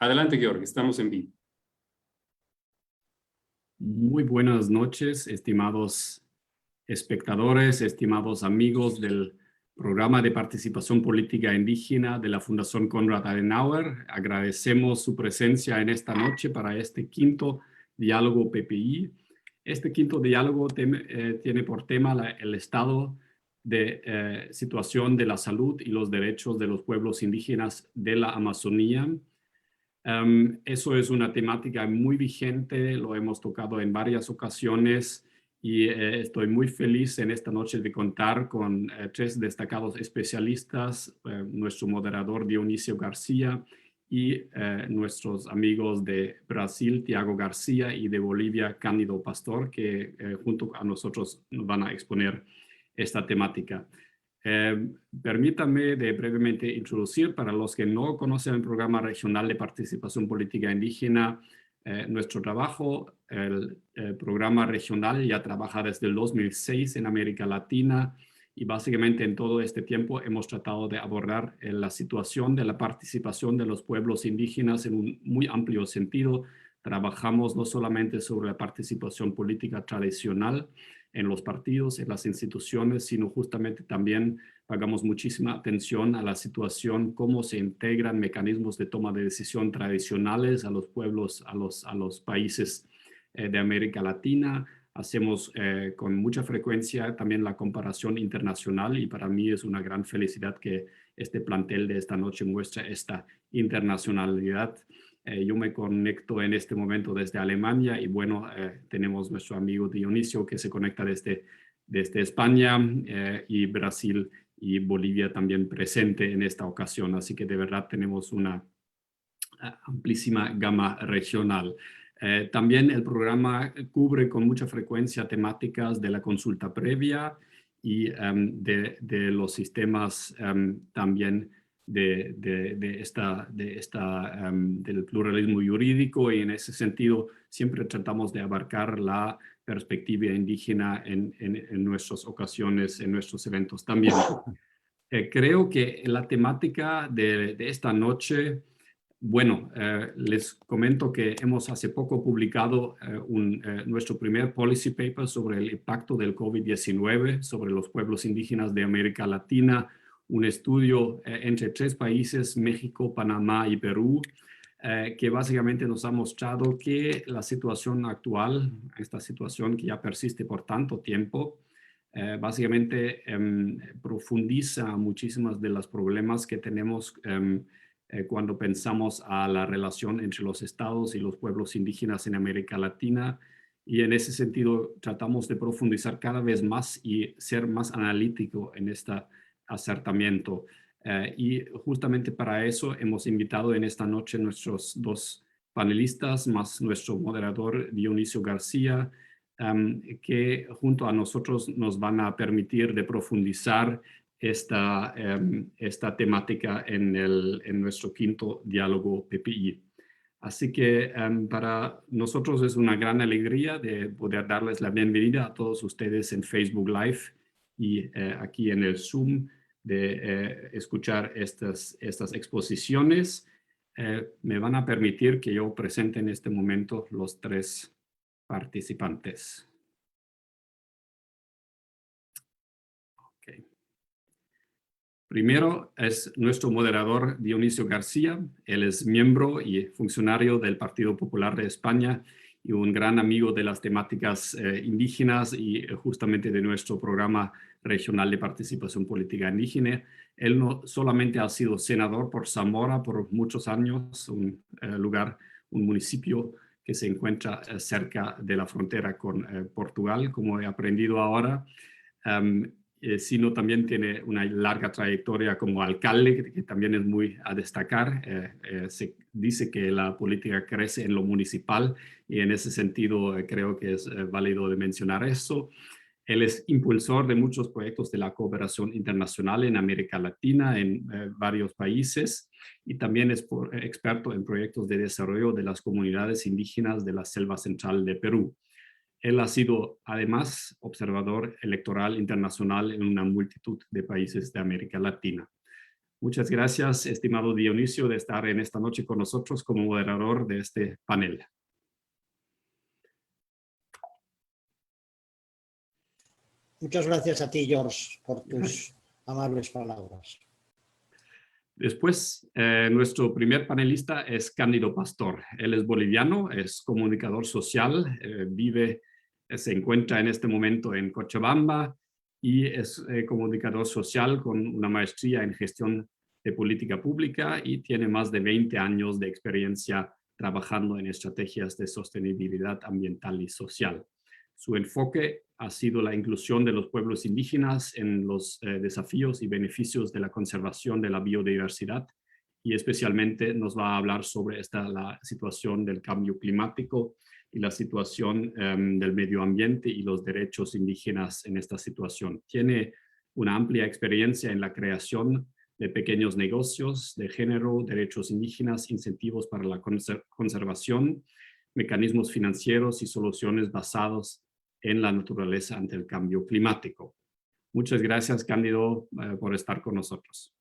Adelante, Georg, estamos en vivo. Muy buenas noches, estimados espectadores, estimados amigos del programa de participación política indígena de la Fundación Konrad Adenauer. Agradecemos su presencia en esta noche para este quinto diálogo PPI. Este quinto diálogo tiene por tema el estado de situación de la salud y los derechos de los pueblos indígenas de la Amazonía. Eso es una temática muy vigente, lo hemos tocado en varias ocasiones y estoy muy feliz en esta noche de contar con tres destacados especialistas, nuestro moderador Dionisio García y nuestros amigos de Brasil, Tiago García, y de Bolivia, Cándido Pastor, que junto a nosotros nos van a exponer esta temática. Permítanme de brevemente introducir, para los que no conocen el Programa Regional de Participación Política Indígena, nuestro trabajo. El programa regional ya trabaja desde el 2006 en América Latina y básicamente en todo este tiempo hemos tratado de abordar la situación de la participación de los pueblos indígenas en un muy amplio sentido. Trabajamos no solamente sobre la participación política tradicional en los partidos, en las instituciones, sino justamente también pagamos muchísima atención a la situación, cómo se integran mecanismos de toma de decisión tradicionales a los pueblos, a los países de América Latina. Hacemos con mucha frecuencia también la comparación internacional y para mí es una gran felicidad que este plantel de esta noche muestre esta internacionalidad. Yo me conecto en este momento desde Alemania y bueno, tenemos nuestro amigo Dionisio que se conecta desde España y Brasil y Bolivia también presente en esta ocasión. Así que de verdad tenemos una amplísima gama regional. También el programa cubre con mucha frecuencia temáticas de la consulta previa y de los sistemas también del pluralismo jurídico, y en ese sentido siempre tratamos de abarcar la perspectiva indígena en nuestras ocasiones, en nuestros eventos también. Creo que la temática de esta noche, bueno, les comento que hemos hace poco publicado nuestro primer policy paper sobre el impacto del COVID-19 sobre los pueblos indígenas de América Latina, un estudio entre tres países, México, Panamá y Perú, que básicamente nos ha mostrado que la situación actual, esta situación que ya persiste por tanto tiempo, básicamente profundiza muchísimas de los problemas que tenemos cuando pensamos a la relación entre los estados y los pueblos indígenas en América Latina. Y en ese sentido tratamos de profundizar cada vez más y ser más analítico en este acertamiento. Y justamente para eso hemos invitado en esta noche nuestros dos panelistas, más nuestro moderador Dionisio García, que junto a nosotros nos van a permitir de profundizar esta temática en nuestro quinto diálogo PPI. Así que para nosotros es una gran alegría de poder darles la bienvenida a todos ustedes en Facebook Live y aquí en el Zoom, de escuchar estas exposiciones. Me van a permitir que yo presente en este momento los tres participantes. Okay. Primero es nuestro moderador Dionisio García. Él es miembro y funcionario del Partido Popular de España y un gran amigo de las temáticas indígenas y justamente de nuestro programa regional de participación política indígena. Él no solamente ha sido senador por Zamora por muchos años, un municipio que se encuentra cerca de la frontera con Portugal, como he aprendido ahora, sino también tiene una larga trayectoria como alcalde, que también es muy a destacar. Se dice que la política crece en lo municipal y en ese sentido creo que es válido de mencionar eso. Él es impulsor de muchos proyectos de la cooperación internacional en América Latina, en varios países, y también es experto en proyectos de desarrollo de las comunidades indígenas de la selva central de Perú. Él ha sido además observador electoral internacional en una multitud de países de América Latina. Muchas gracias, estimado Dionisio, de estar en esta noche con nosotros como moderador de este panel. Muchas gracias a ti, George, por tus amables palabras. Después, nuestro primer panelista es Cándido Pastor. Él es boliviano, es comunicador social, se encuentra en este momento en Cochabamba y es comunicador social con una maestría en gestión de política pública y tiene más de 20 años de experiencia trabajando en estrategias de sostenibilidad ambiental y social. Su enfoque ha sido la inclusión de los pueblos indígenas en los desafíos y beneficios de la conservación de la biodiversidad y especialmente nos va a hablar sobre la situación del cambio climático y la situación del medio ambiente y los derechos indígenas en esta situación. Tiene una amplia experiencia en la creación de pequeños negocios de género, derechos indígenas, incentivos para la conservación, mecanismos financieros y soluciones basados en la naturaleza ante el cambio climático. Muchas gracias, Cándido, por estar con nosotros.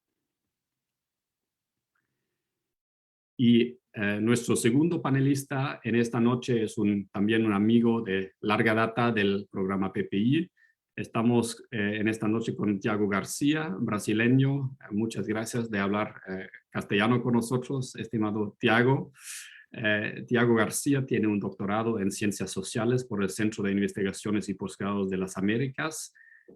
Y nuestro segundo panelista en esta noche es también un amigo de larga data del programa PPI. Estamos en esta noche con Tiago García, brasileño. Muchas gracias de hablar castellano con nosotros, estimado Tiago. Tiago García tiene un doctorado en Ciencias Sociales por el Centro de Investigaciones y Posgrados de las Américas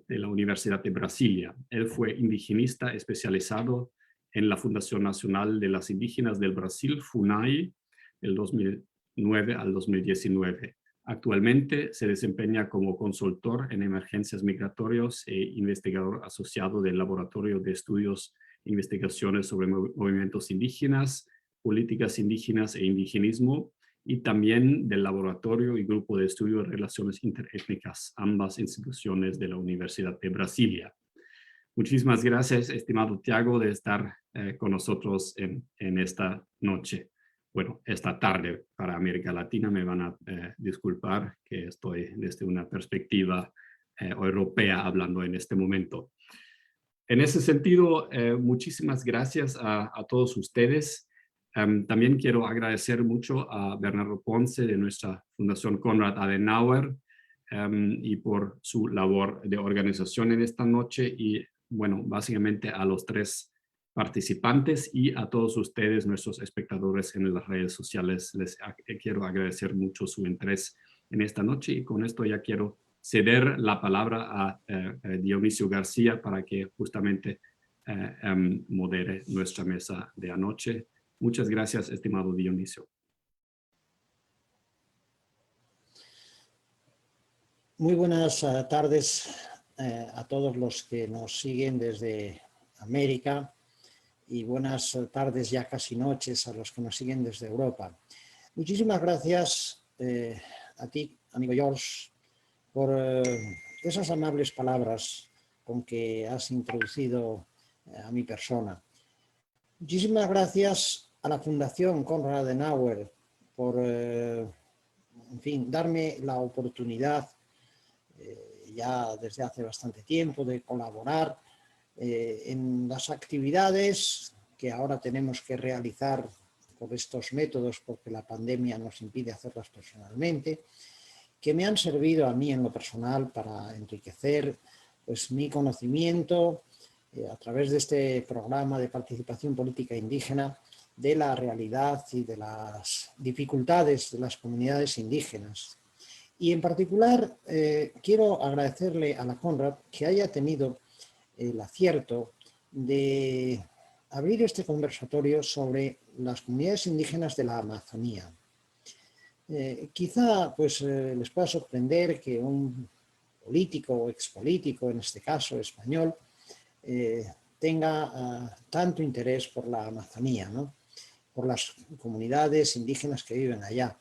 de la Universidad de Brasilia. Él fue indigenista especializado en la Fundación Nacional de las Indígenas del Brasil, FUNAI, del 2009 al 2019. Actualmente se desempeña como consultor en emergencias migratorias e investigador asociado del Laboratorio de Estudios e Investigaciones sobre Movimientos Indígenas, Políticas Indígenas e Indigenismo, y también del Laboratorio y Grupo de Estudio de Relaciones Interétnicas, ambas instituciones de la Universidad de Brasilia. Muchísimas gracias, estimado Tiago, de estar con nosotros en esta noche. Bueno, esta tarde para América Latina. Me van a disculpar que estoy desde una perspectiva europea hablando en este momento. En ese sentido, muchísimas gracias a todos ustedes. También quiero agradecer mucho a Bernardo Ponce de nuestra Fundación Konrad Adenauer y por su labor de organización en esta noche y, bueno, básicamente a los tres participantes y a todos ustedes, nuestros espectadores en las redes sociales. Les quiero agradecer mucho su interés en esta noche y con esto ya quiero ceder la palabra a Dionisio García para que justamente modere nuestra mesa de anoche. Muchas gracias, estimado Dionisio. Muy buenas tardes a todos los que nos siguen desde América y buenas tardes, ya casi noches, a los que nos siguen desde Europa. Muchísimas gracias a ti, amigo George, por esas amables palabras con que has introducido a mi persona. Muchísimas gracias a la Fundación Konrad Adenauer por, en fin, darme la oportunidad ya desde hace bastante tiempo de colaborar en las actividades que ahora tenemos que realizar por estos métodos porque la pandemia nos impide hacerlas personalmente, que me han servido a mí en lo personal para enriquecer pues, mi conocimiento a través de este programa de participación política indígena de la realidad y de las dificultades de las comunidades indígenas. Y en particular quiero agradecerle a la Konrad que haya tenido el acierto de abrir este conversatorio sobre las comunidades indígenas de la Amazonía. Quizá pues, les pueda sorprender que un político o expolítico, en este caso español, tenga tanto interés por la Amazonía, ¿no? Por las comunidades indígenas que viven allá.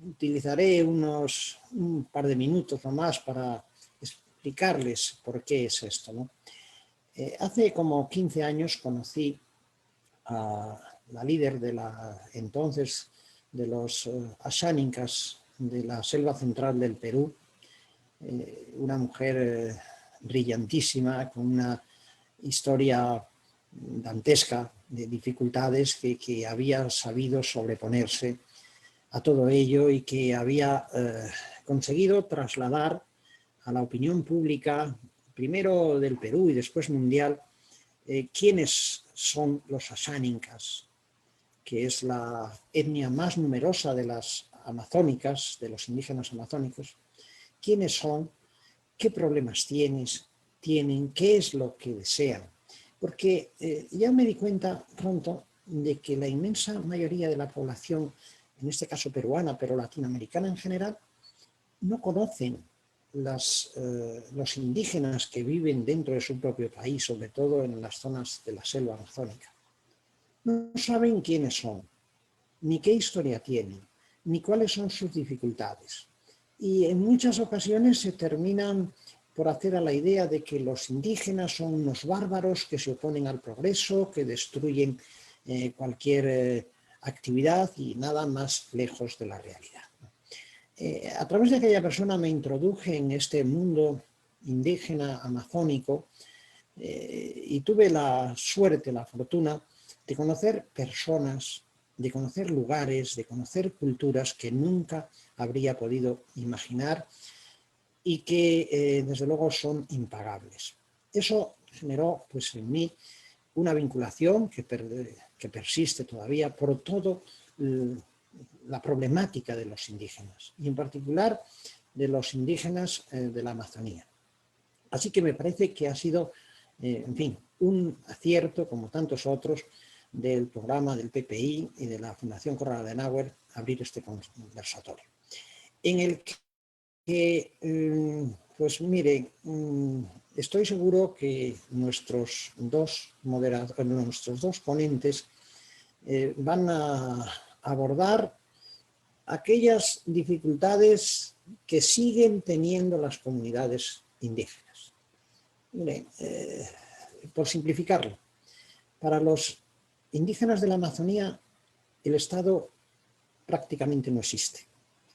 Utilizaré un par de minutos o más para explicarles por qué es esto, ¿no? Hace como 15 años conocí a la líder de entonces de los Asháninkas de la selva central del Perú, una mujer brillantísima, con una historia dantesca de dificultades que había sabido sobreponerse a todo ello y que había conseguido trasladar a la opinión pública, primero del Perú y después mundial, quiénes son los asánincas, que es la etnia más numerosa de las amazónicas, de los indígenas amazónicos, quiénes son, qué problemas tienen, qué es lo que desean. Porque ya me di cuenta pronto de que la inmensa mayoría de la población, en este caso peruana, pero latinoamericana en general, no conocen los indígenas que viven dentro de su propio país, sobre todo en las zonas de la selva amazónica. No saben quiénes son, ni qué historia tienen, ni cuáles son sus dificultades. Y en muchas ocasiones se terminan por hacer a la idea de que los indígenas son unos bárbaros que se oponen al progreso, que destruyen cualquier actividad y nada más lejos de la realidad. A través de aquella persona me introduje en este mundo indígena amazónico y tuve la suerte, la fortuna de conocer personas, de conocer lugares, de conocer culturas que nunca habría podido imaginar y que desde luego son impagables. Eso generó pues, en mí una vinculación que persiste todavía por todo la problemática de los indígenas y en particular de los indígenas de la Amazonía. Así que me parece que ha sido, en fin, un acierto como tantos otros del programa del PPI y de la Fundación Konrad Adenauer abrir este conversatorio. En el que, pues mire, estoy seguro que nuestros dos ponentes van a abordar aquellas dificultades que siguen teniendo las comunidades indígenas. Mire, por simplificarlo, para los indígenas de la Amazonía el Estado prácticamente no existe.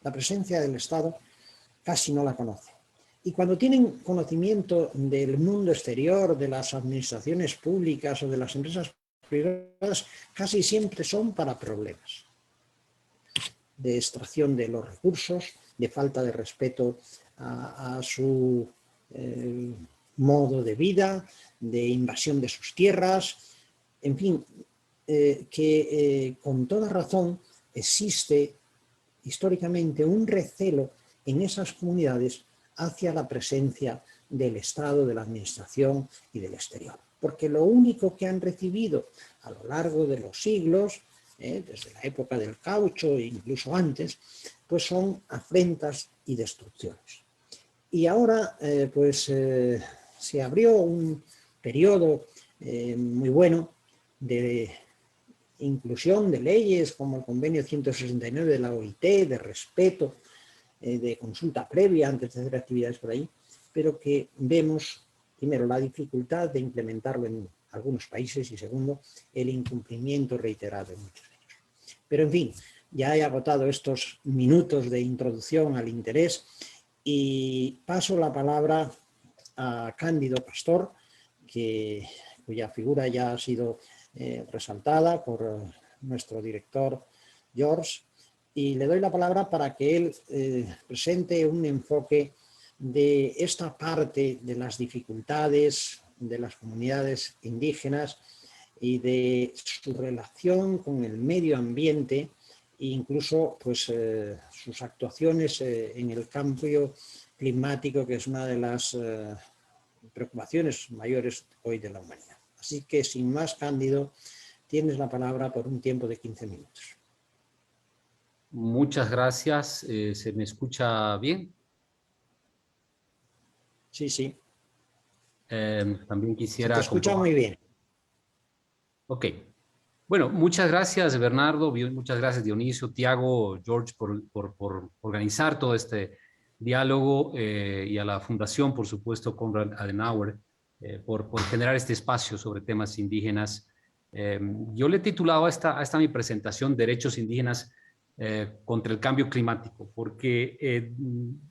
La presencia del Estado casi no la conoce. Y cuando tienen conocimiento del mundo exterior, de las administraciones públicas o de las empresas privadas, casi siempre son para problemas de extracción de los recursos, de falta de respeto a su modo de vida, de invasión de sus tierras, en fin, que con toda razón existe históricamente un recelo en esas comunidades hacia la presencia del Estado, de la administración y del exterior. Porque lo único que han recibido a lo largo de los siglos, desde la época del caucho e incluso antes, pues son afrentas y destrucciones. Y ahora se abrió un periodo muy bueno de inclusión de leyes como el convenio 169 de la OIT, de respeto, de consulta previa antes de hacer actividades por ahí, pero que vemos, primero, la dificultad de implementarlo en algunos países y segundo, el incumplimiento reiterado en muchos de ellos. Pero en fin, ya he agotado estos minutos de introducción al interés y paso la palabra a Cándido Pastor, cuya figura ya ha sido resaltada por nuestro director George, y le doy la palabra para que él presente un enfoque de esta parte de las dificultades de las comunidades indígenas y de su relación con el medio ambiente e incluso pues, sus actuaciones en el cambio climático, que es una de las preocupaciones mayores hoy de la humanidad. Así que, sin más, Cándido, tienes la palabra por un tiempo de 15 minutos. Muchas gracias. ¿Se me escucha bien? Sí, sí. También quisiera... Se te escucha muy bien. Ok. Bueno, muchas gracias, Bernardo. Muchas gracias, Dionisio, Tiago, George, por organizar todo este diálogo y a la Fundación, por supuesto, Konrad Adenauer, por generar este espacio sobre temas indígenas. Yo le he titulado a esta mi presentación Derechos Indígenas contra el Cambio Climático, porque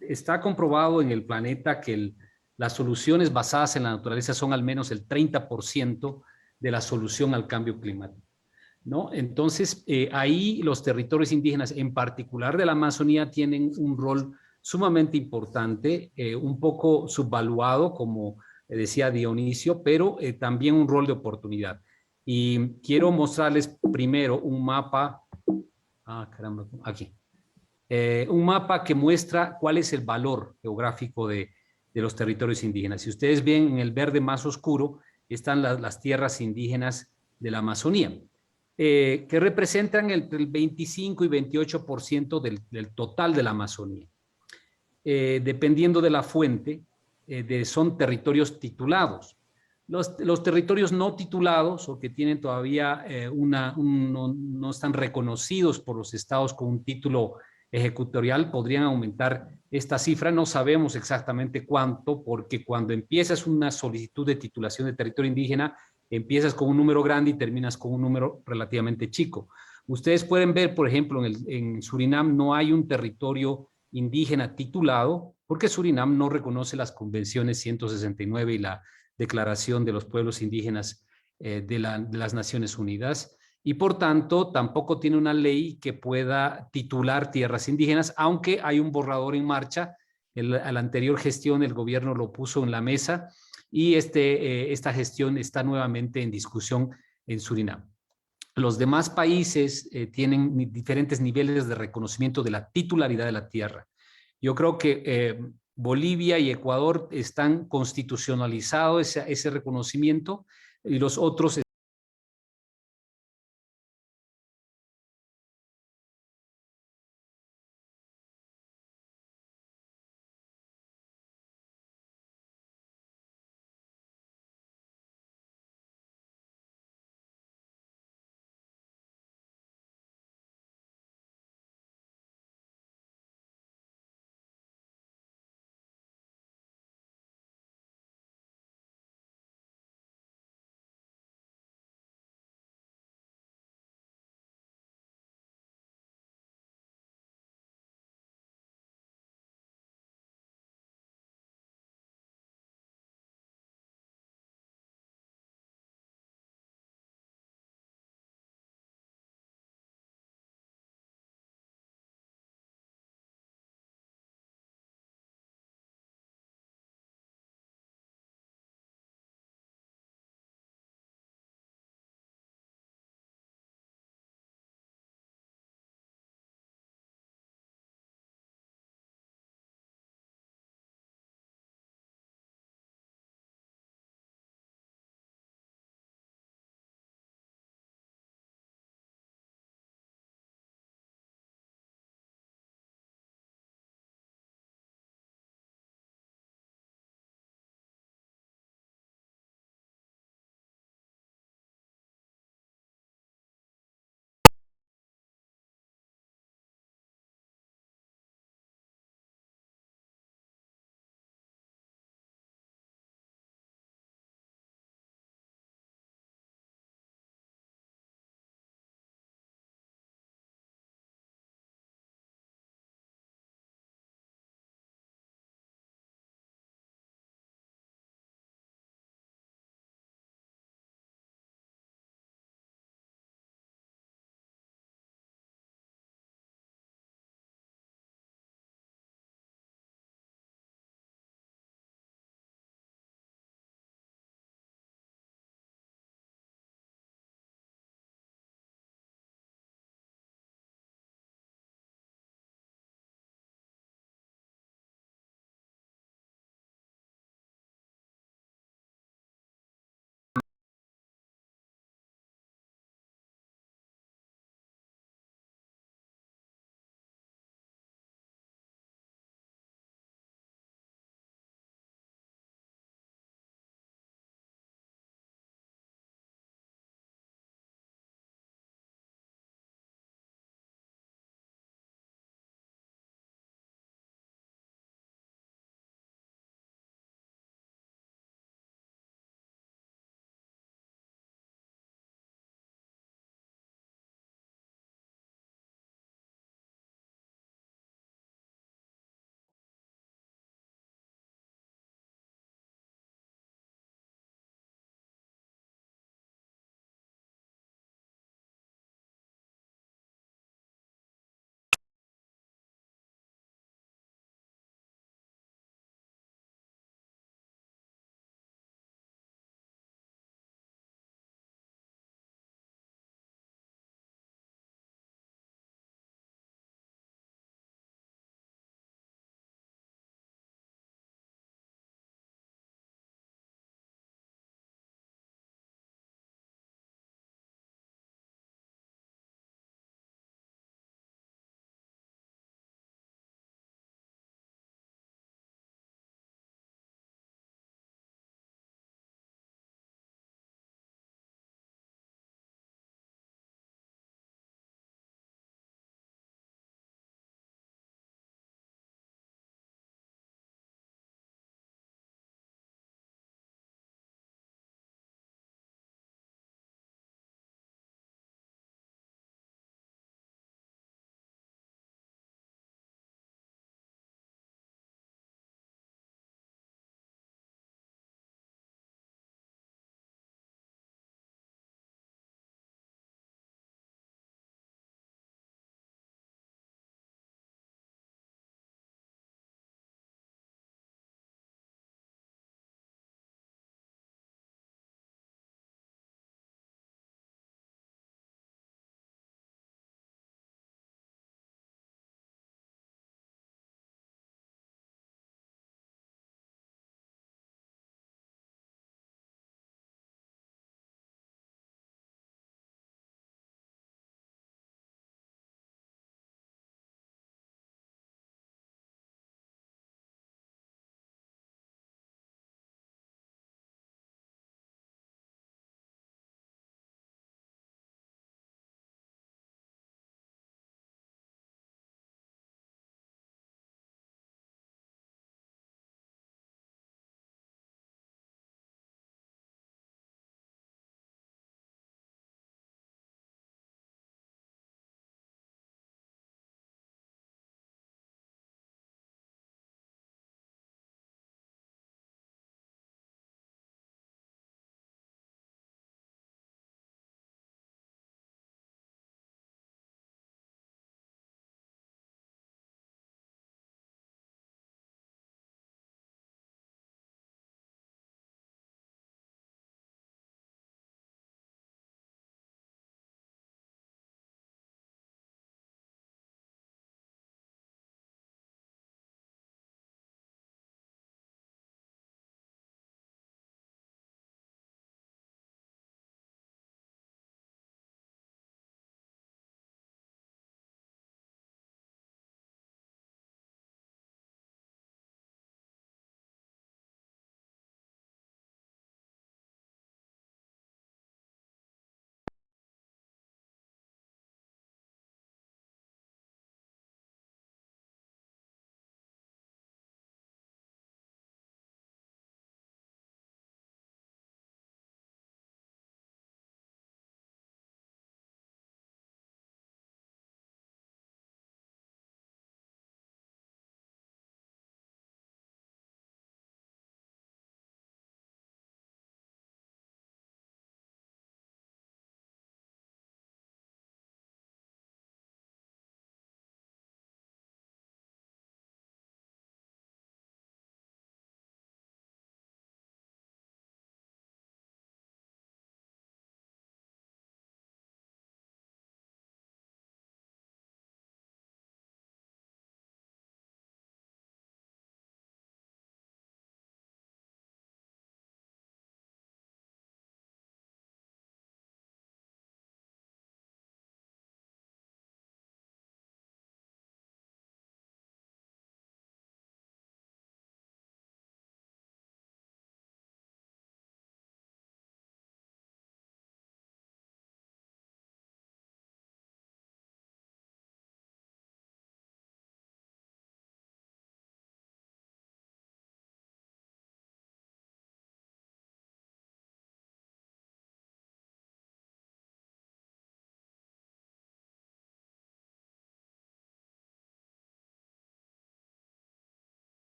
está comprobado en el planeta que las soluciones basadas en la naturaleza son al menos el 30% de la solución al cambio climático, ¿no? Entonces, ahí los territorios indígenas, en particular de la Amazonía, tienen un rol sumamente importante, un poco subvaluado, como decía Dionisio, pero también un rol de oportunidad. Y quiero mostrarles primero un mapa, caramba, aquí, un mapa que muestra cuál es el valor geográfico de los territorios indígenas. Si ustedes ven en el verde más oscuro, están las tierras indígenas de la Amazonía, que representan el 25 y 28% del total de la Amazonía. Dependiendo de la fuente, son territorios titulados. Los territorios no titulados o que tienen todavía no están reconocidos por los estados con un título ejecutorial podrían aumentar esta cifra. No sabemos exactamente cuánto, porque cuando empiezas una solicitud de titulación de territorio indígena, empiezas con un número grande y terminas con un número relativamente chico. Ustedes pueden ver, por ejemplo, en Surinam no hay un territorio indígena titulado, porque Surinam no reconoce las convenciones 169 y la Declaración de los Pueblos Indígenas de las Naciones Unidas, y por tanto tampoco tiene una ley que pueda titular tierras indígenas, aunque hay un borrador en marcha. A la anterior gestión el gobierno lo puso en la mesa y esta gestión está nuevamente en discusión en Surinam. Los demás países tienen diferentes niveles de reconocimiento de la titularidad de la tierra. Yo creo que Bolivia y Ecuador están constitucionalizados ese reconocimiento y los otros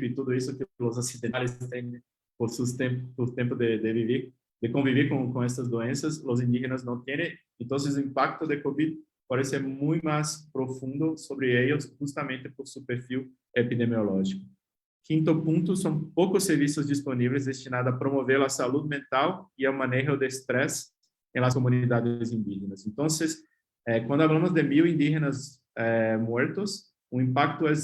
gripe e tudo isso que os ocidentais têm por tempo de conviver com essas doenças, os indígenas não têm. Então, o impacto de COVID parece ser muito mais profundo sobre eles, justamente por seu perfil epidemiológico. Quinto ponto, são poucos serviços disponíveis destinados a promover a saúde mental e o manejo de estresse em las comunidades indígenas. Então, quando falamos de 1.000 indígenas muertos, o impacto é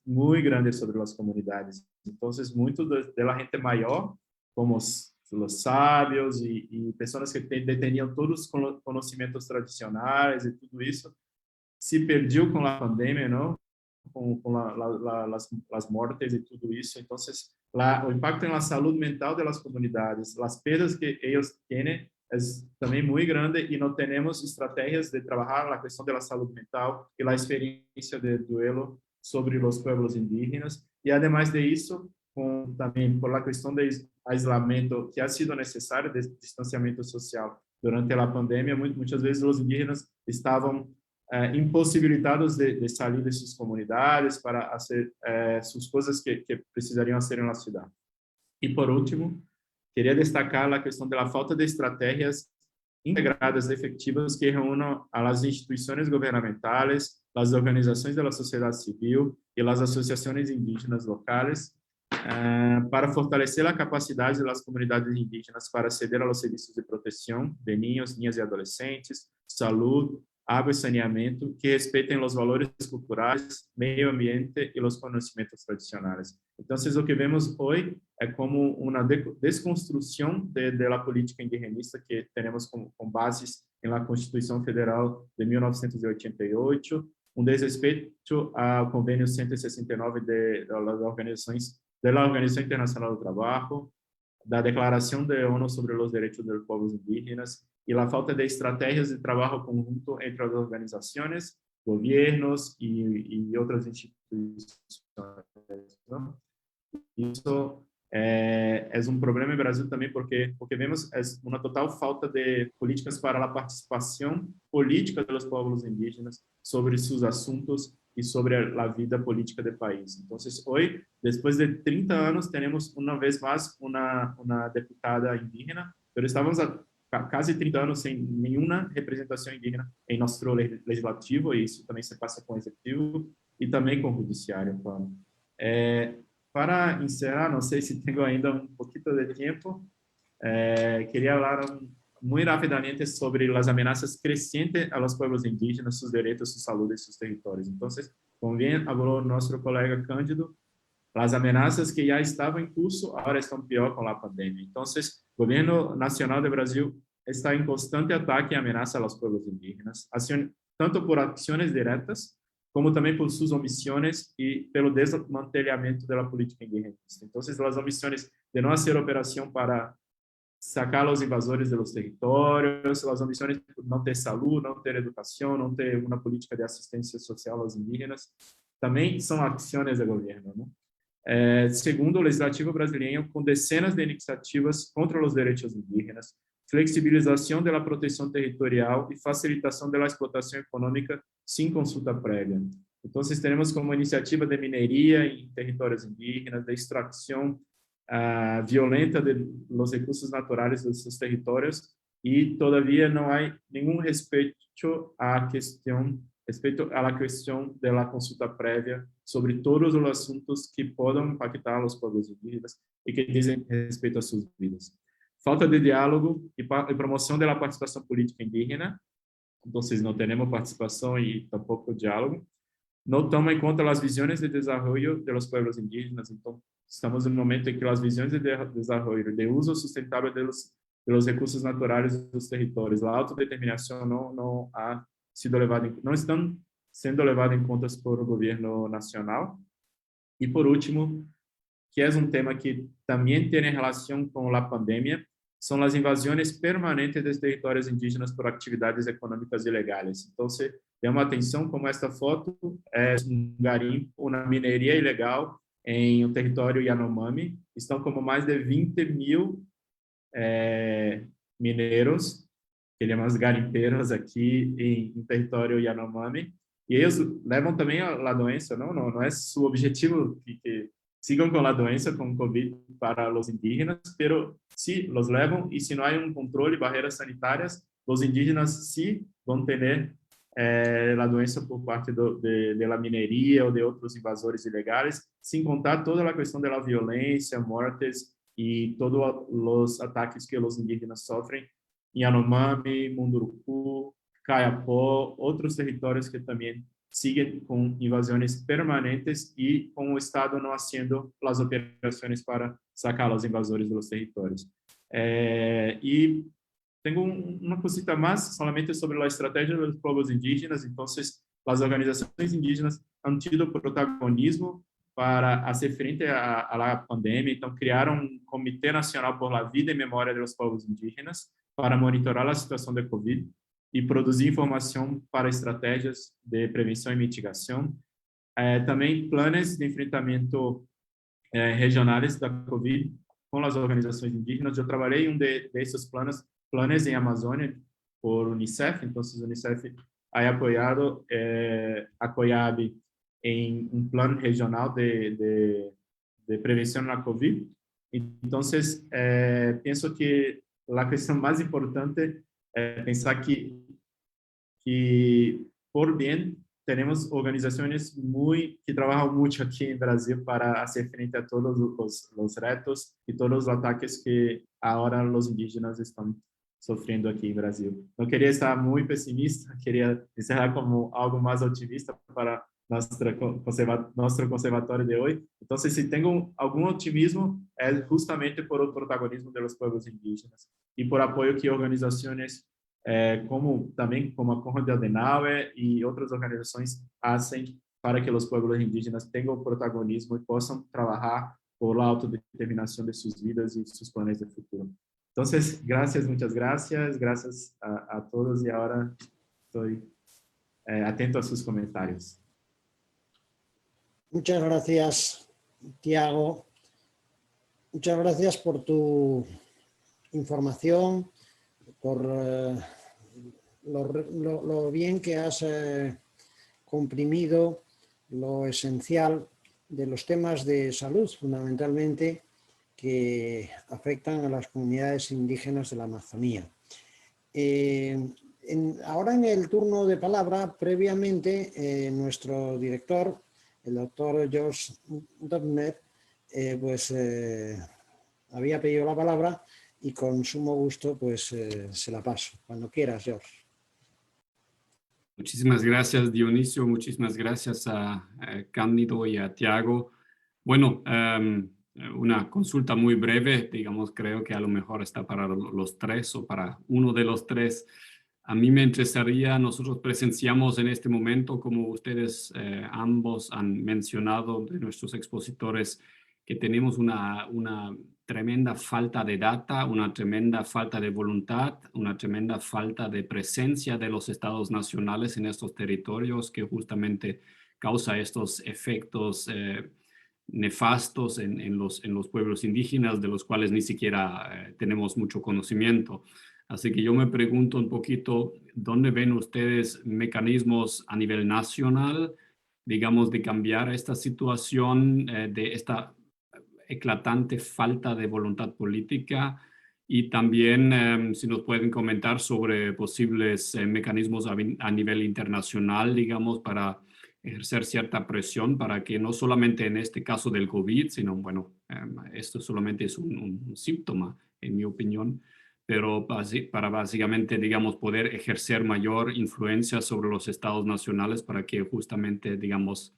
muito grande sobre as comunidades. Então, muito da gente maior, como os sábios e pessoas que deteniam todos os conhecimentos tradicionais e tudo isso, se perdeu com a pandemia, não? Com as mortes e tudo isso. Então, o impacto na saúde mental das comunidades, as perdas que eles têm, é também muito grande e não temos estratégias de trabalhar a questão da saúde mental e a experiência de duelo sobre os povos indígenas. E, además de isso, também por a questão de isolamento que ha sido necessário, de distanciamento social durante a pandemia, muitas vezes os indígenas estavam impossibilitados de sair de suas comunidades para fazer suas coisas que precisariam ser na cidade. E, por último, queria destacar a questão da falta de estratégias integradas efetivas que reúnam as instituições governamentais, as organizações da sociedade civil e as associações indígenas locais para fortalecer a capacidade das comunidades indígenas para aceder aos serviços de proteção de niños, niñas e adolescentes, saúde, água e saneamento, que respeitem os valores culturais, meio ambiente e os conhecimentos tradicionais. Então, o que vemos hoje é como uma desconstrução da política indigenista que temos com bases na Constituição Federal de 1988, desrespeito ao Convênio 169 da Organização Internacional do Trabalho, da Declaração da ONU sobre os Direitos dos Povos Indígenas e a falta de estratégias de trabalho conjunto entre as organizações, governos e outras instituições. Isso é problema no Brasil também porque vemos uma total falta de políticas para a participação política dos povos indígenas sobre seus assuntos e sobre a vida política do país. Então, hoje, depois de 30 anos, temos uma vez mais uma deputada indígena, mas estávamos há quase 30 anos sem nenhuma representação indígena em nosso legislativo, e isso também se passa com o executivo e também com o judiciário. Para encerrar, não sei se tenho ainda um pouquinho de tempo, queria falar muito rapidamente sobre as ameaças crescentes aos povos indígenas, seus direitos, sua saúde e seus territórios. Então, como bem falou nosso colega Cândido, as ameaças que já estavam em curso agora estão pior com a pandemia. Então, o governo nacional do Brasil está em constante ataque e ameaça aos povos indígenas, tanto por ações diretas, como também por suas omissões e pelo desmantelamento da política indigenista. Então, as omissões de não fazer operação para sacar os invasores dos territórios, as omissões por não ter saúde, não ter educação, não ter uma política de assistência social aos indígenas, também são ações do governo, né? Segundo o legislativo brasileiro, com dezenas de iniciativas contra os direitos indígenas, flexibilização da proteção territorial e facilitação da explotação econômica sem consulta prévia. Então, teremos como iniciativa de mineria em territórios indígenas, de extração violenta dos recursos naturais dos seus territórios, e todavia não há nenhum respeito à questão da consulta prévia sobre todos os assuntos que podem impactar os povos indígenas e que dizem respeito às suas vidas. Falta de diálogo e promoção da participação política indígena. Então, não temos participação e tampouco diálogo. Não toma em conta as visões de desenvolvimento dos povos indígenas. Então, estamos no momento em que as visões de desenvolvimento, de uso sustentável dos recursos naturais dos territórios, a autodeterminação não estão sendo levadas em conta por o governo nacional. E, por último, que é um tema que também tem relação com a pandemia, são as invasões permanentes dos territórios indígenas por atividades econômicas ilegais. Então, dê atenção como esta foto é um garimpo, uma mineria ilegal em um território Yanomami. Estão como mais de 20.000 mineiros, que chamamos garimpeiros aqui em território Yanomami, e eles levam também a doença, não é o objetivo que sigan con la doença, con COVID para los indígenas, pero sí los llevan y si no hay un control y barreras sanitarias, los indígenas sí van a tener la doença por parte de la minería o de otros invasores ilegales, sin contar toda la cuestión de la violencia, muertes y todos los ataques que los indígenas sufren en Yanomami, Munduruku, Kayapó, otros territorios que también siguen con invasiones permanentes y con el Estado no haciendo las operaciones para sacar a los invasores de los territorios. Y tengo una cosita más, solamente sobre la estrategia de los pueblos indígenas. Entonces, las organizaciones indígenas han tenido protagonismo para hacer frente a la pandemia. Entonces, crearon un Comité Nacional por la Vida y Memoria de los Pueblos Indígenas para monitorar la situación de COVID y producir información para estrategias de prevención y mitigación. También planes de enfrentamiento regionales da COVID con las organizaciones indígenas. Yo trabajé en uno de esos planes en Amazônia por UNICEF. Entonces, UNICEF ha apoyado a COIAB en un plan regional de prevención de la COVID. Entonces, pienso que la cuestión más importante es pensar que por bien, tenemos organizaciones que trabajan mucho aquí en Brasil para hacer frente a todos los retos y todos los ataques que ahora los indígenas están sufriendo aquí en Brasil. No quería estar muy pesimista, quería encerrar como algo más optimista para nuestro conservatorio de hoy. Entonces, si tengo algún optimismo, es justamente por el protagonismo de los pueblos indígenas y por apoyo que organizaciones también como a Konrad Adenauer y otras organizaciones hacen para que los pueblos indígenas tengan protagonismo y puedan trabajar por la autodeterminación de sus vidas y sus planes de futuro. Entonces, gracias, muchas gracias. Gracias a todos y ahora estoy atento a sus comentarios. Muchas gracias, Tiago. Muchas gracias por tu información, por lo bien que has comprimido lo esencial de los temas de salud, fundamentalmente, que afectan a las comunidades indígenas de la Amazonía. Ahora en el turno de palabra, previamente, nuestro director, el doctor George Dobner, había pedido la palabra y con sumo gusto se la paso. Cuando quieras, George. Muchísimas gracias, Dionisio. Muchísimas gracias a Cándido y a Tiago. Bueno, una consulta muy breve, digamos, creo que a lo mejor está para los tres o para uno de los tres. A mí me interesaría, nosotros presenciamos en este momento, como ustedes ambos han mencionado de nuestros expositores, que tenemos una tremenda falta de data, una tremenda falta de voluntad, una tremenda falta de presencia de los estados nacionales en estos territorios que justamente causa estos efectos nefastos en los pueblos indígenas, de los cuales ni siquiera tenemos mucho conocimiento. Así que yo me pregunto un poquito, ¿dónde ven ustedes mecanismos a nivel nacional, digamos, de cambiar esta situación, de esta eclatante falta de voluntad política? Y también si nos pueden comentar sobre posibles mecanismos a nivel internacional, digamos, para ejercer cierta presión para que no solamente en este caso del COVID, sino, bueno, esto solamente es un síntoma, en mi opinión, pero para básicamente, digamos, poder ejercer mayor influencia sobre los estados nacionales para que justamente, digamos,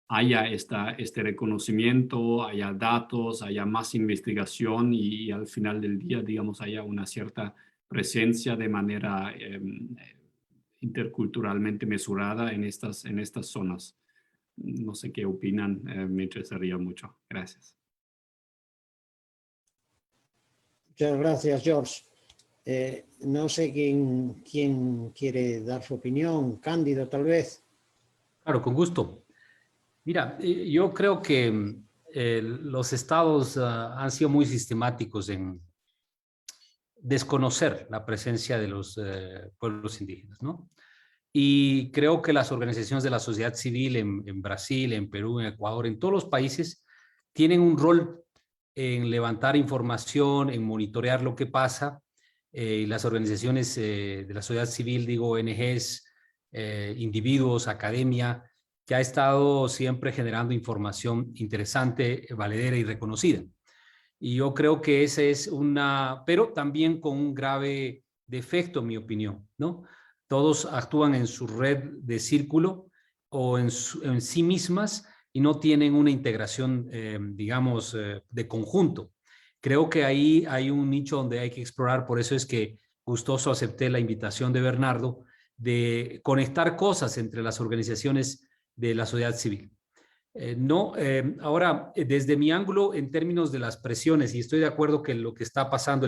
haya este reconocimiento, haya datos, haya más investigación y al final del día, digamos, haya una cierta presencia de manera interculturalmente mesurada en estas zonas. No sé qué opinan, me interesaría mucho. Gracias. Muchas gracias, George. No sé quién quiere dar su opinión. Cándido, tal vez. Claro, con gusto. Mira, yo creo que los estados han sido muy sistemáticos en desconocer la presencia de los pueblos indígenas, ¿no? Y creo que las organizaciones de la sociedad civil en Brasil, en Perú, en Ecuador, en todos los países, tienen un rol en levantar información, en monitorear lo que pasa. Las organizaciones de la sociedad civil, digo, ONGs, individuos, academia, que ha estado siempre generando información interesante, valedera y reconocida. Y yo creo que ese es pero también con un grave defecto, en mi opinión, ¿no? Todos actúan en su red de círculo o en sí mismas y no tienen una integración, digamos, de conjunto. Creo que ahí hay un nicho donde hay que explorar, por eso es que gustoso acepté la invitación de Bernardo de conectar cosas entre las organizaciones de la sociedad civil. Ahora, desde mi ángulo, en términos de las presiones, y estoy de acuerdo que lo que está pasando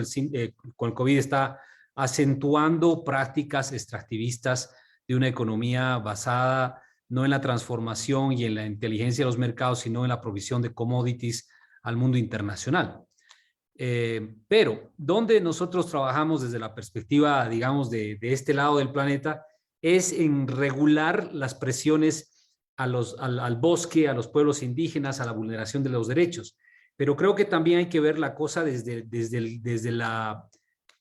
con el COVID está acentuando prácticas extractivistas de una economía basada no en la transformación y en la inteligencia de los mercados, sino en la provisión de commodities al mundo internacional. Pero donde nosotros trabajamos desde la perspectiva, digamos, de este lado del planeta, es en regular las presiones al bosque, a los pueblos indígenas, a la vulneración de los derechos. Pero creo que también hay que ver la cosa desde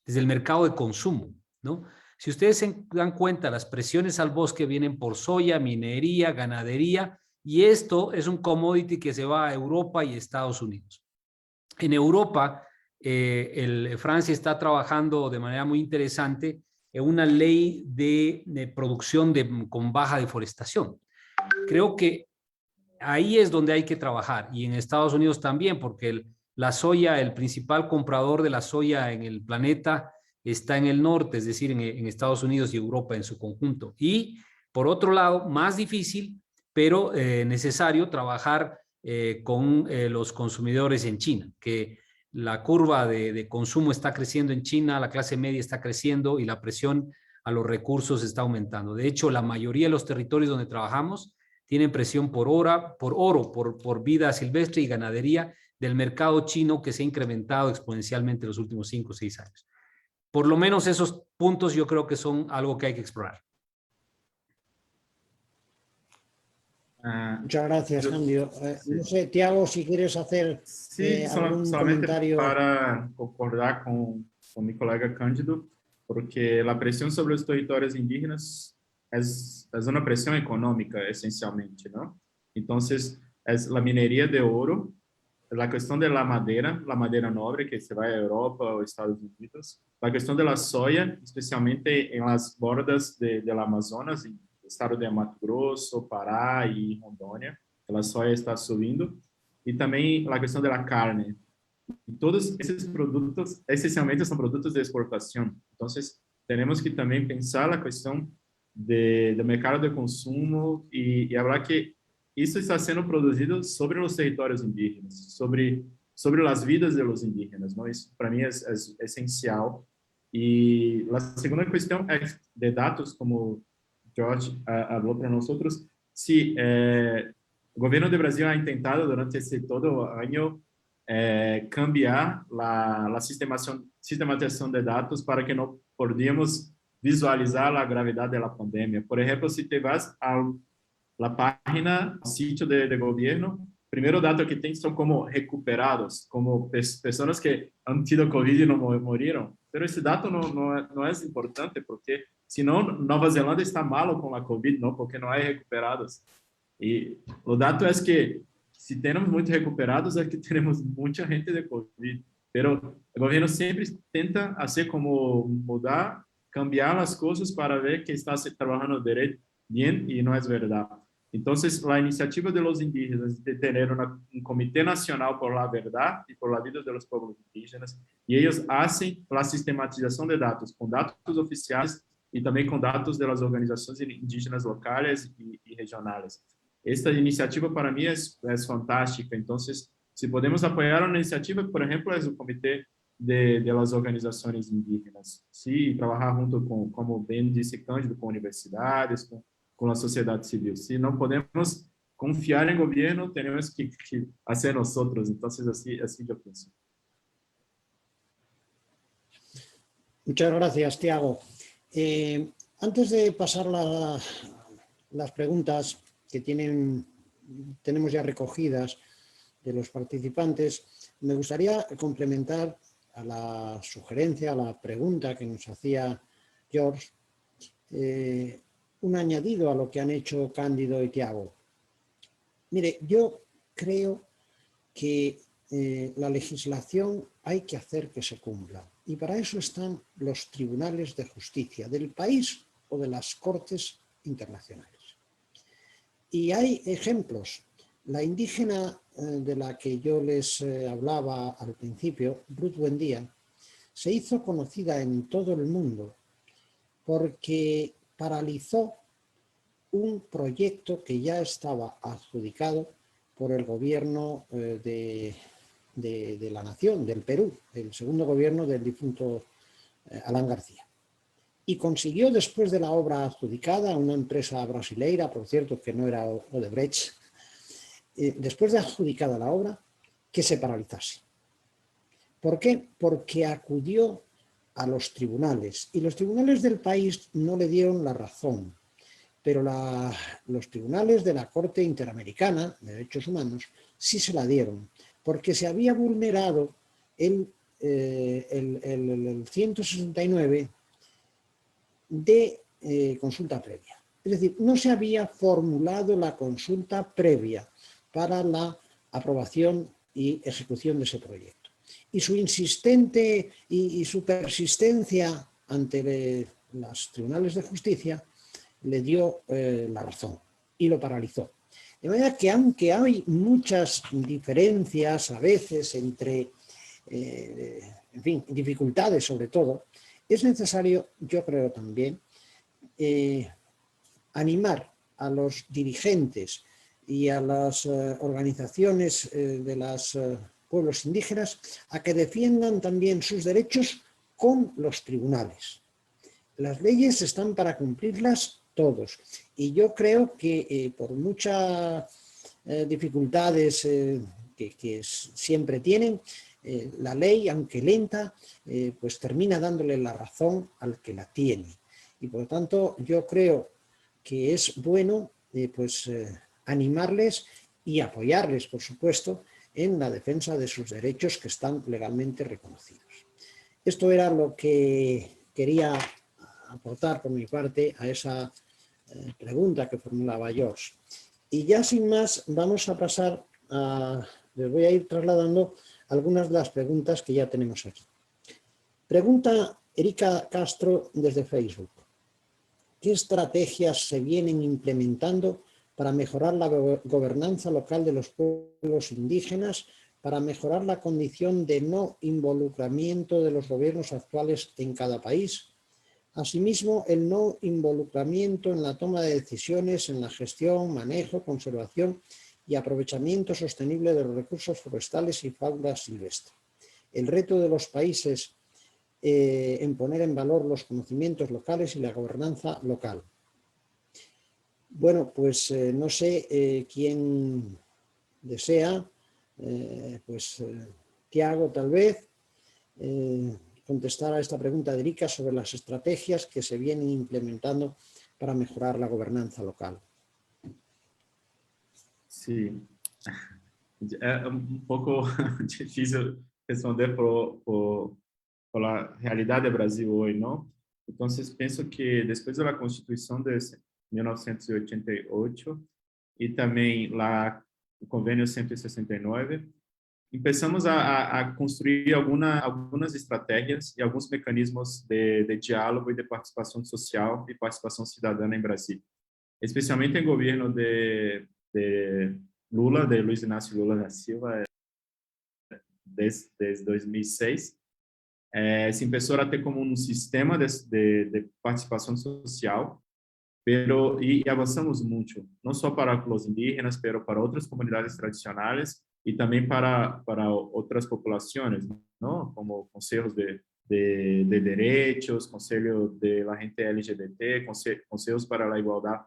el mercado de consumo, ¿no? Si ustedes se dan cuenta, las presiones al bosque vienen por soya, minería, ganadería, y esto es un commodity que se va a Europa y Estados Unidos. En Europa, Francia está trabajando de manera muy interesante en una ley de producción con baja deforestación. Creo que ahí es donde hay que trabajar, y en Estados Unidos también, porque la soya, el principal comprador de la soya en el planeta está en el norte, es decir, en Estados Unidos y Europa en su conjunto. Y por otro lado, más difícil, pero necesario trabajar con los consumidores en China, que la curva de consumo está creciendo en China, la clase media está creciendo y la presión a los recursos está aumentando. De hecho, la mayoría de los territorios donde trabajamos tienen presión por vida silvestre y ganadería del mercado chino, que se ha incrementado exponencialmente en los últimos 5 o 6 años. Por lo menos esos puntos yo creo que son algo que hay que explorar. Muchas gracias, Cándido. No sé, Tiago, si quieres hacer algún comentario. Para concordar con mi colega Cândido, porque la presión sobre los territorios indígenas es una presión económica, esencialmente, ¿no? Entonces, es la minería de oro, la cuestión de la madera noble que se va a Europa o Estados Unidos, la cuestión de la soya, especialmente en las bordas del Amazonas, en el estado de Mato Grosso, Pará y Rondônia, la soya está subiendo, y también la cuestión de la carne. Y todos esos productos, esencialmente, son productos de exportación. Entonces, tenemos que también pensar la cuestión del mercado de consumo y hablar que isso está sendo produzido sobre os territórios indígenas, sobre as vidas de los indígenas, ¿no? Isso para mim é essencial. E a segunda questão é de dados, como Jorge falou para nós outros, se o governo do Brasil ha intentado durante esse todo ano cambiar a sistematização de dados para que não podíamos visualizar a gravidade da pandemia. Por exemplo, se te vas la página, sitio de gobierno, primero dato que tem son como recuperados, como personas que han tido COVID y no murieron. Pero ese dato no es importante, porque si no, Nueva Zelanda está malo con la COVID, ¿no? Porque no hay recuperados. Y el dato es que si tenemos muchos recuperados, es que tenemos mucha gente de COVID. Pero el gobierno siempre intenta hacer como mudar, cambiar las cosas para ver que está trabajando bien y no es verdad. Entonces, la iniciativa de los indígenas de tener un comité nacional por la verdad y por la vida de los pueblos indígenas, y ellos hacen la sistematización de datos, con datos oficiales y también con datos de las organizaciones indígenas locales y regionales. Esta iniciativa para mí es fantástica. Entonces, si podemos apoyar una iniciativa, por ejemplo, es el comité de las organizaciones indígenas, sí, y trabajar junto con, como bien dice Cândido, con universidades, con la sociedad civil. Si no podemos confiar en el gobierno, tenemos que hacer nosotros. Entonces, así yo pienso. Muchas gracias, Tiago. Antes de pasar las preguntas que tenemos ya recogidas, de los participantes, me gustaría complementar a la sugerencia, a la pregunta que nos hacía George, un añadido a lo que han hecho Cándido y Tiago. Mire, yo creo que la legislación hay que hacer que se cumpla. Y para eso están los tribunales de justicia del país o de las cortes internacionales. Y hay ejemplos. La indígena de la que yo les hablaba al principio, Ruth Buendía, se hizo conocida en todo el mundo porque paralizó un proyecto que ya estaba adjudicado por el gobierno de la nación, del Perú, el segundo gobierno del difunto Alan García. Y consiguió, después de la obra adjudicada a una empresa brasileira, por cierto, que no era Odebrecht, después de adjudicada la obra, que se paralizase. ¿Por qué? Porque acudió a los tribunales, y los tribunales del país no le dieron la razón, pero los tribunales de la Corte Interamericana de Derechos Humanos sí se la dieron, porque se había vulnerado el 169 de consulta previa. Es decir, no se había formulado la consulta previa para la aprobación y ejecución de ese proyecto. Y su insistente y su persistencia ante los tribunales de justicia le dio la razón y lo paralizó. De manera que, aunque hay muchas diferencias a veces entre, en fin, dificultades sobre todo, es necesario, yo creo también, animar a los dirigentes y a las organizaciones de los pueblos indígenas a que defiendan también sus derechos con los tribunales. Las leyes están para cumplirlas todos. Y yo creo que por muchas dificultades que siempre tienen, la ley, aunque lenta, pues termina dándole la razón al que la tiene. Y por lo tanto, yo creo que es bueno animarles y apoyarles, por supuesto, en la defensa de sus derechos que están legalmente reconocidos. Esto era lo que quería aportar por mi parte a esa pregunta que formulaba George. Y ya sin más vamos a pasar les voy a ir trasladando algunas de las preguntas que ya tenemos aquí. Pregunta Erika Castro desde Facebook. ¿Qué estrategias se vienen implementando para mejorar la gobernanza local de los pueblos indígenas, para mejorar la condición de no involucramiento de los gobiernos actuales en cada país? Asimismo, el no involucramiento en la toma de decisiones en la gestión, manejo, conservación y aprovechamiento sostenible de los recursos forestales y fauna silvestre. El reto de los países en poner en valor los conocimientos locales y la gobernanza local. Bueno, pues no sé quién desea, Tiago tal vez, contestar a esta pregunta de Erika sobre las estrategias que se vienen implementando para mejorar la gobernanza local. Sí, é um pouco difícil responder por la realidad de Brasil hoy, ¿no? Entonces, pienso que después de la Constitución de 1988 y también el Convenio 169, empezamos a construir algunas estrategias e alguns mecanismos de diálogo e de participação social e participação cidadã em Brasil, especialmente em governo de Lula, de Luiz Inácio Lula da Silva, desde 2006. Se começou a ter como um sistema de participação social, e avançamos muito, não só para os indígenas, mas para outras comunidades tradicionais e também para outras populações, não? Como conselhos de direitos, conselho de la gente LGBT, conselhos para a igualdade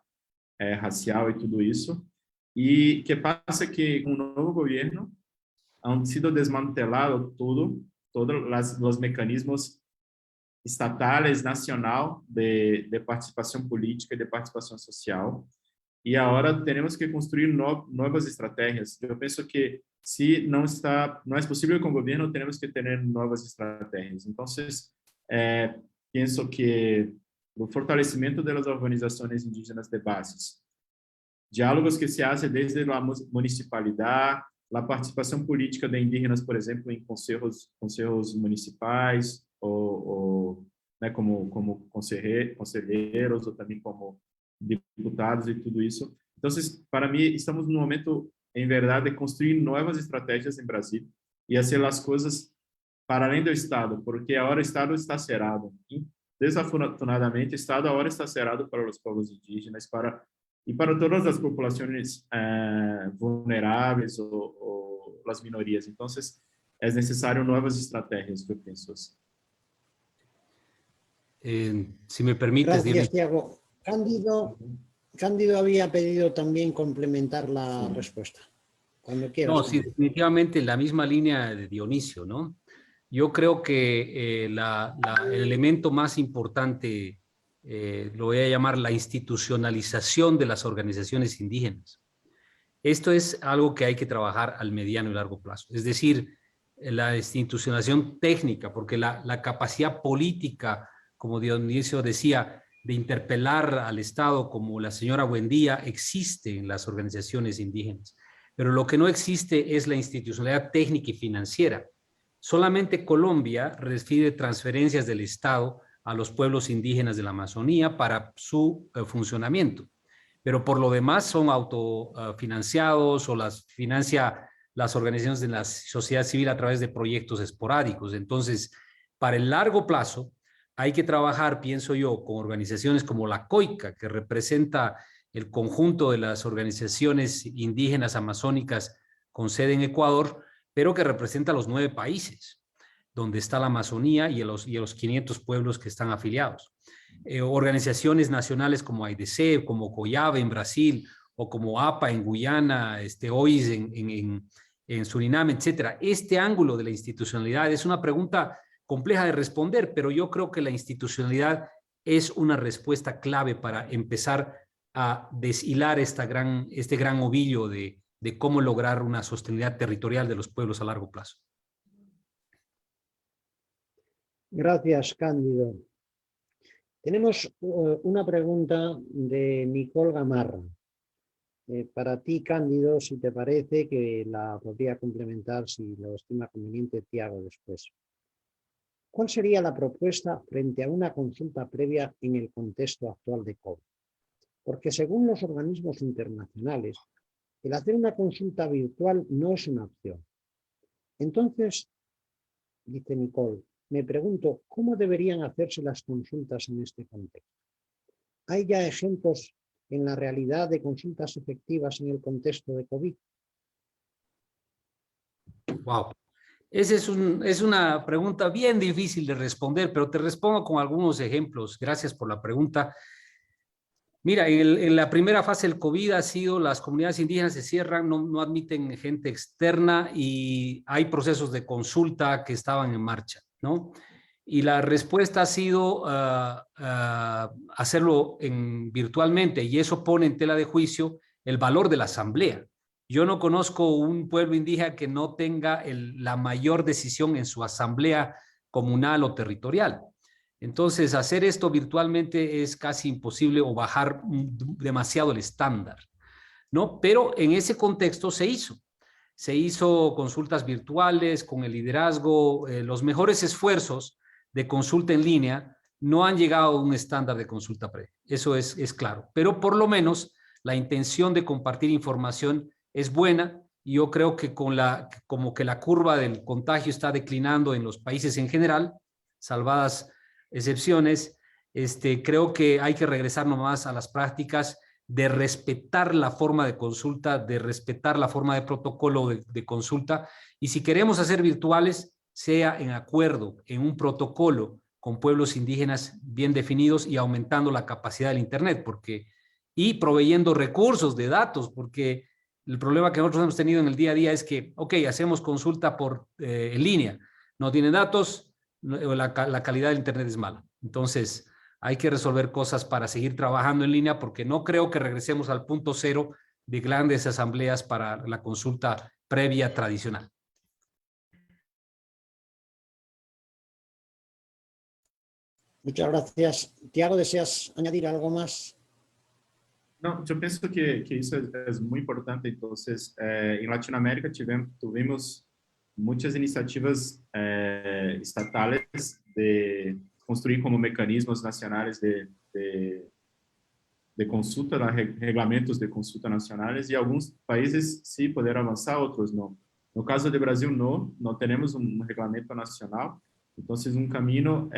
racial e tudo isso. E que passa que com o novo governo han sido desmantelados todos os mecanismos estatales, nacional, de participação política e de participação social. y ahora tenemos que construir nuevas estrategias. Yo pienso que si no es posible con el gobierno, tenemos que tener nuevas estrategias. Entonces, pienso que el fortalecimiento de las organizaciones indígenas de bases, diálogos que se hacen desde la municipalidad, la participación política de indígenas, por ejemplo, en consejos municipais, né, como conselheiros, ou também como diputados e tudo isso. Então, para mim, estamos no momento, em verdade, de construir novas estratégias em Brasil e fazer as coisas para além do Estado, porque agora o Estado está cerrado. E, desafortunadamente, o Estado agora está cerrado para os povos indígenas e para todas as populações vulneráveis ou as minorias. Então, é necessário novas estratégias, eu penso assim. Si me permites... Gracias, Tiago. Cándido había pedido también complementar la respuesta. Cuando quieras. No, sí, definitivamente en la misma línea de Dionisio, ¿no? Yo creo que el elemento más importante, lo voy a llamar la institucionalización de las organizaciones indígenas. Esto es algo que hay que trabajar al mediano y largo plazo. Es decir, la institucionalización técnica, porque la capacidad política, como Dionisio decía, de interpelar al Estado, como la señora Buendía, existe en las organizaciones indígenas. Pero lo que no existe es la institucionalidad técnica y financiera. Solamente Colombia recibe transferencias del Estado a los pueblos indígenas de la Amazonía para su funcionamiento. Pero por lo demás son autofinanciados o las financia las organizaciones de la sociedad civil a través de proyectos esporádicos. Entonces, para el largo plazo, hay que trabajar, pienso yo, con organizaciones como la COICA, que representa el conjunto de las organizaciones indígenas amazónicas con sede en Ecuador, pero que representa a los 9 países, donde está la Amazonía y a los 500 pueblos que están afiliados. Organizaciones nacionales como AIDC, como COIAVE en Brasil, o como APA en Guyana, OIS en Surinam, etc. Este ángulo de la institucionalidad es una pregunta compleja de responder, pero yo creo que la institucionalidad es una respuesta clave para empezar a deshilar este gran ovillo de cómo lograr una sostenibilidad territorial de los pueblos a largo plazo. Gracias, Cándido. Tenemos una pregunta de Nicole Gamarra. Para ti, Cándido, si te parece que la podría complementar, si lo estima conveniente, Tiago después. ¿Cuál sería la propuesta frente a una consulta previa en el contexto actual de COVID? Porque según los organismos internacionales, el hacer una consulta virtual no es una opción. Entonces, dice Nicole, me pregunto, ¿cómo deberían hacerse las consultas en este contexto? ¿Hay ya ejemplos en la realidad de consultas efectivas en el contexto de COVID? Wow. Esa es una pregunta bien difícil de responder, pero te respondo con algunos ejemplos. Gracias por la pregunta. Mira, en la primera fase del COVID ha sido las comunidades indígenas se cierran, no admiten gente externa y hay procesos de consulta que estaban en marcha, ¿no? Y la respuesta ha sido hacerlo virtualmente, y eso pone en tela de juicio el valor de la asamblea. Yo no conozco un pueblo indígena que no tenga la mayor decisión en su asamblea comunal o territorial. Entonces, hacer esto virtualmente es casi imposible o bajar demasiado el estándar, ¿no? Pero en ese contexto se hizo. Se hizo consultas virtuales con el liderazgo, los mejores esfuerzos de consulta en línea no han llegado a un estándar de consulta previa. Eso es claro. Pero por lo menos la intención de compartir información es buena, y yo creo que como que la curva del contagio está declinando en los países en general, salvadas excepciones, creo que hay que regresar nomás a las prácticas de respetar la forma de consulta, de respetar la forma de protocolo de consulta, y si queremos hacer virtuales, sea en acuerdo, en un protocolo con pueblos indígenas bien definidos y aumentando la capacidad del Internet, y proveyendo recursos de datos, porque el problema que nosotros hemos tenido en el día a día es que, ok, hacemos consulta en línea, no tienen datos, la calidad del Internet es mala. Entonces, hay que resolver cosas para seguir trabajando en línea, porque no creo que regresemos al punto cero de grandes asambleas para la consulta previa tradicional. Muchas gracias. Tiago, ¿deseas añadir algo más? No, yo pienso que eso es muy importante. Entonces, en Latinoamérica tuvimos muchas iniciativas estatales de construir como mecanismos nacionales de consulta, reglamentos de consulta nacionales, y algunos países sí puderam avançar, otros no. No caso de Brasil, no tenemos un reglamento nacional. Entonces, un camino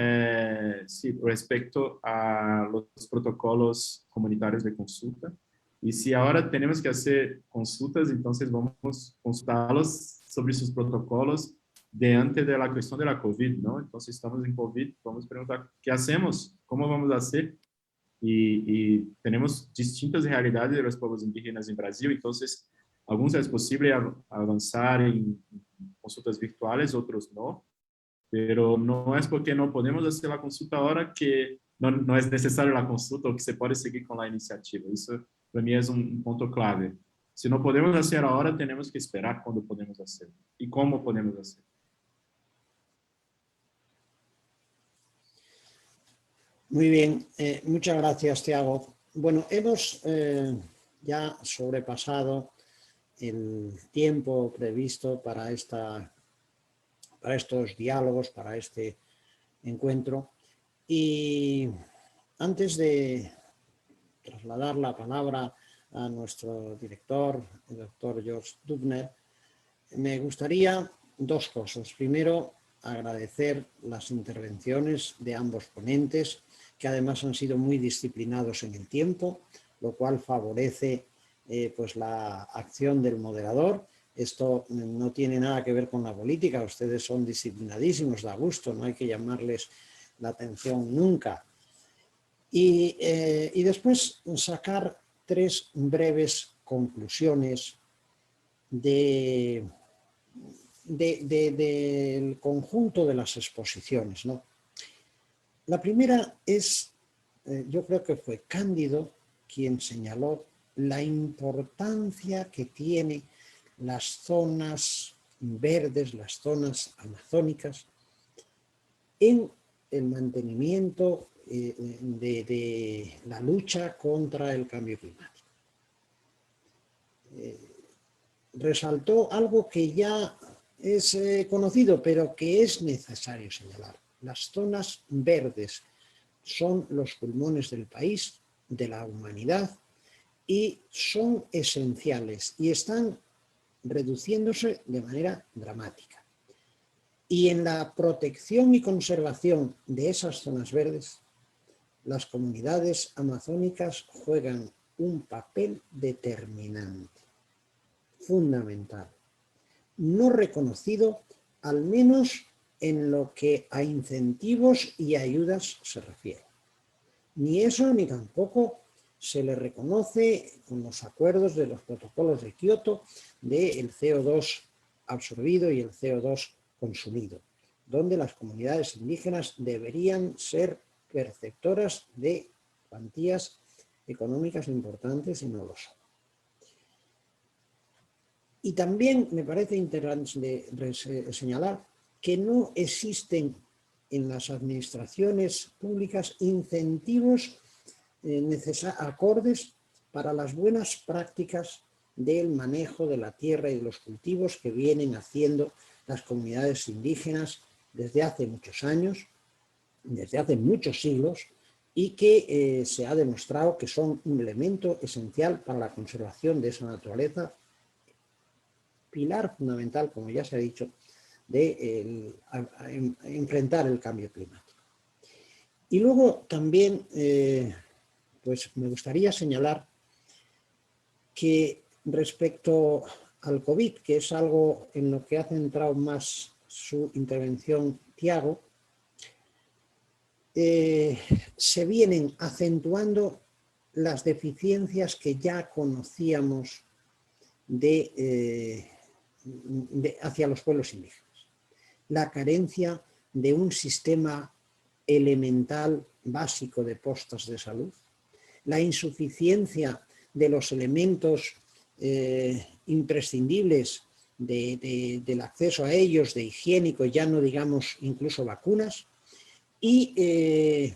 sí, respecto a los protocolos comunitarios de consulta. Y si ahora tenemos que hacer consultas, entonces vamos a consultarlos sobre sus protocolos diante de la cuestión de la COVID, ¿no? Entonces, estamos en COVID, vamos a preguntar, ¿qué hacemos? ¿Cómo vamos a hacer? Y tenemos distintas realidades de los pueblos indígenas en Brasil, entonces, algunos es posible avanzar en consultas virtuales, otros no, pero no es porque no podemos hacer la consulta ahora que no es necesaria la consulta o que se puede seguir con la iniciativa. Eso para mí es un punto clave. Si no podemos hacer ahora, tenemos que esperar cuando podemos hacer y cómo podemos hacer. Muy bien, muchas gracias, Tiago. Bueno, hemos ya sobrepasado el tiempo previsto para estos diálogos, para este encuentro. Y antes de trasladar la palabra a nuestro director, el doctor George Dubner, me gustaría dos cosas. Primero, agradecer las intervenciones de ambos ponentes, que además han sido muy disciplinados en el tiempo, lo cual favorece pues la acción del moderador. Esto no tiene nada que ver con la política, ustedes son disciplinadísimos, da gusto, no hay que llamarles la atención nunca. Y después sacar tres breves conclusiones del conjunto de las exposiciones, ¿no? La primera es, yo creo que fue Cándido quien señaló la importancia que tiene las zonas verdes, las zonas amazónicas, en el mantenimiento de la lucha contra el cambio climático. Resaltó algo que ya es conocido, pero que es necesario señalar. Las zonas verdes son los pulmones del país, de la humanidad, y son esenciales y están reduciéndose de manera dramática. Y en la protección y conservación de esas zonas verdes, las comunidades amazónicas juegan un papel determinante, fundamental, no reconocido, al menos en lo que a incentivos y ayudas se refiere. Ni eso ni tampoco se le reconoce con los acuerdos de los protocolos de Kioto del CO2 absorbido y el CO2 consumido, donde las comunidades indígenas deberían ser perceptoras de cuantías económicas importantes y no lo son. Y también me parece interesante señalar que no existen en las administraciones públicas incentivos acordes para las buenas prácticas del manejo de la tierra y de los cultivos que vienen haciendo las comunidades indígenas desde hace muchos años, desde hace muchos siglos, y que se ha demostrado que son un elemento esencial para la conservación de esa naturaleza, pilar fundamental, como ya se ha dicho, de enfrentar el cambio climático. Y luego también pues me gustaría señalar que respecto al COVID, que es algo en lo que ha centrado más su intervención Tiago, se vienen acentuando las deficiencias que ya conocíamos hacia los pueblos indígenas. La carencia de un sistema elemental básico de postas de salud, la insuficiencia de los elementos imprescindibles del acceso a ellos, de higiénico, ya no digamos incluso vacunas, y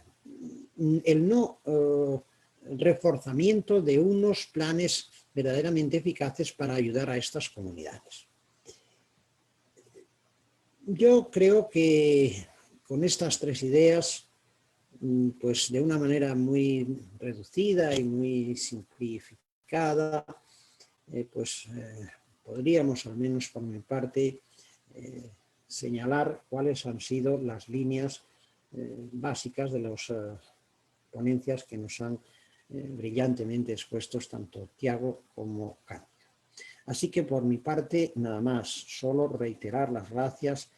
el no reforzamiento de unos planes verdaderamente eficaces para ayudar a estas comunidades. Yo creo que con estas tres ideas, pues de una manera muy reducida y muy simplificada, podríamos, al menos por mi parte, señalar cuáles han sido las líneas básicas de las ponencias que nos han brillantemente expuestos tanto Tiago como Cándido. Así que por mi parte, nada más, solo reiterar las gracias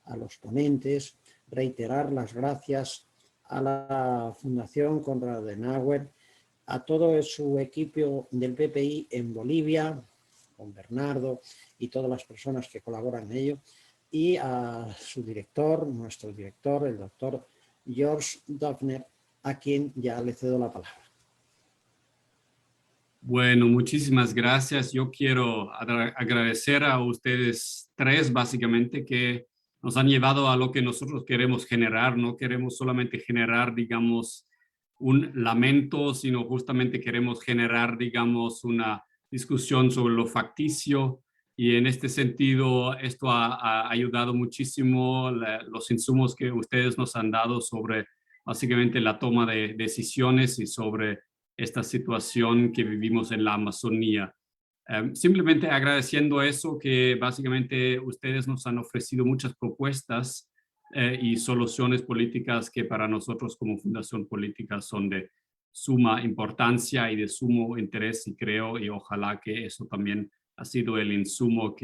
a los ponentes, reiterar las gracias a la Fundación Konrad Adenauer, a todo su equipo del PPI en Bolivia, con Bernardo y todas las personas que colaboran en ello, y a su director, nuestro director, el doctor George Döpfner, a quien ya le cedo la palabra. Bueno, muchísimas gracias. Yo quiero agradecer a ustedes tres, básicamente, que nos han llevado a lo que nosotros queremos generar. No queremos solamente generar, digamos, un lamento, sino justamente queremos generar, digamos, una discusión sobre lo facticio. Y en este sentido, esto ha ayudado muchísimo los insumos que ustedes nos han dado sobre, básicamente, la toma de decisiones y sobre esta situación que vivimos en la Amazonía. Simplemente agradeciendo eso, que básicamente ustedes nos han ofrecido muchas propuestas y soluciones políticas que para nosotros como Fundación Política son de suma importancia y de sumo interés, y creo y ojalá que eso también ha sido el insumo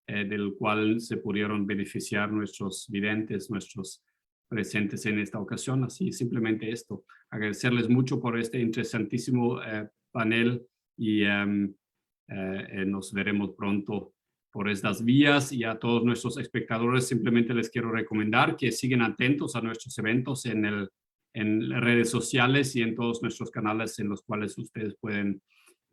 del cual se pudieron beneficiar nuestros videntes, nuestros presentes en esta ocasión. Así simplemente esto, agradecerles mucho por este interesantísimo panel y nos veremos pronto por estas vías. Y a todos nuestros espectadores simplemente les quiero recomendar que sigan atentos a nuestros eventos en redes sociales y en todos nuestros canales en los cuales ustedes pueden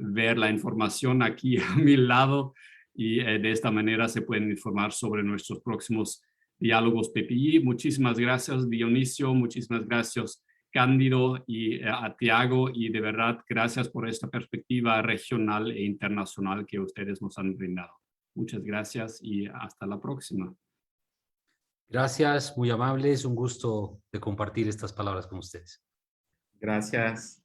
ver la información aquí a mi lado, y de esta manera se pueden informar sobre nuestros próximos diálogos PPI. Muchísimas gracias, Dionisio, muchísimas gracias, Cándido, y a Tiago, y de verdad gracias por esta perspectiva regional e internacional que ustedes nos han brindado. Muchas gracias y hasta la próxima. Gracias, muy amables, un gusto de compartir estas palabras con ustedes. Gracias.